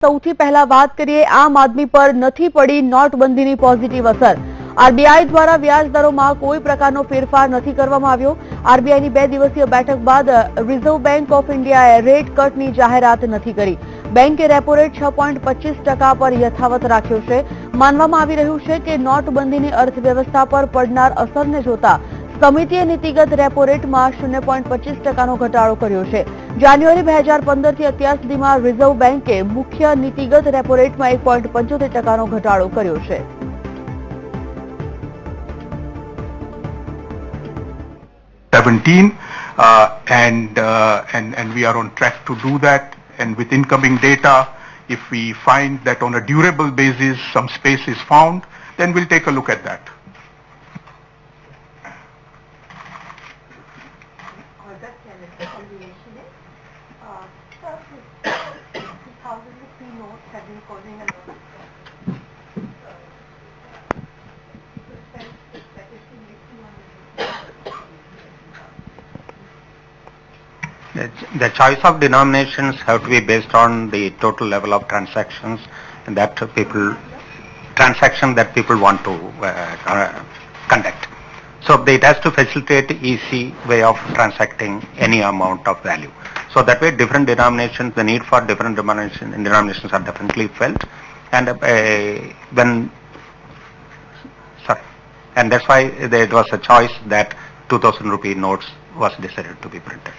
સૌથી પહેલા વાત કરીએ આમ આદમી પર નથી પડી નોટબંધીની પોઝિટિવ અસર. આરબીઆઈ દ્વારા વ્યાજ દરોમાં કોઈ પ્રકારનો ફેરફાર નથી કરવામાં આવ્યો. આરબીઆઈની 2 દિવસીય બેઠક બાદ રિઝર્વ બેંક ઓફ ઇન્ડિયાએ રેટ કટની જાહેરાત નથી કરી. બેંકે રેપો રેટ 6.25% પર યથાવત રાખ્યો છે. માનવામાં આવી રહ્યું છે કે નોટબંધીની અર્થવ્યવસ્થા પર પડનાર અસરને જોતા સમિતિએ નીતિગત રેપો રેટમાં 0.25%નો ઘટાડો કર્યો છે. જાન્યુઆરી 2015 થી અત્યાર સુધીમાં રિઝર્વ બેંકે મુખ્ય નીતિગત રેપો રેટમાં 1.75%નો ઘટાડો કર્યો છે. And we are on track to do that. And with incoming data, if we find that on a durable basis some space is found, then we'll take a look at that. The choice of denominations have to be based on the total level of transactions that people want to conduct. So it has to facilitate easy way of transacting any amount of value. So that way different denominations, the need for different denominations are definitely felt, and and that's why there was a choice that 2000 rupee notes was decided to be printed.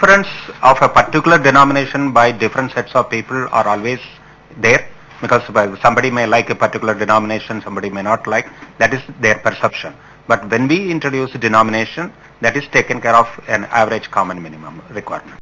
Preference of a particular denomination by different sets of people are always there, because somebody may like a particular denomination, somebody may not like. That is their perception. But when we introduce a denomination, that is taken care of an average common minimum requirement.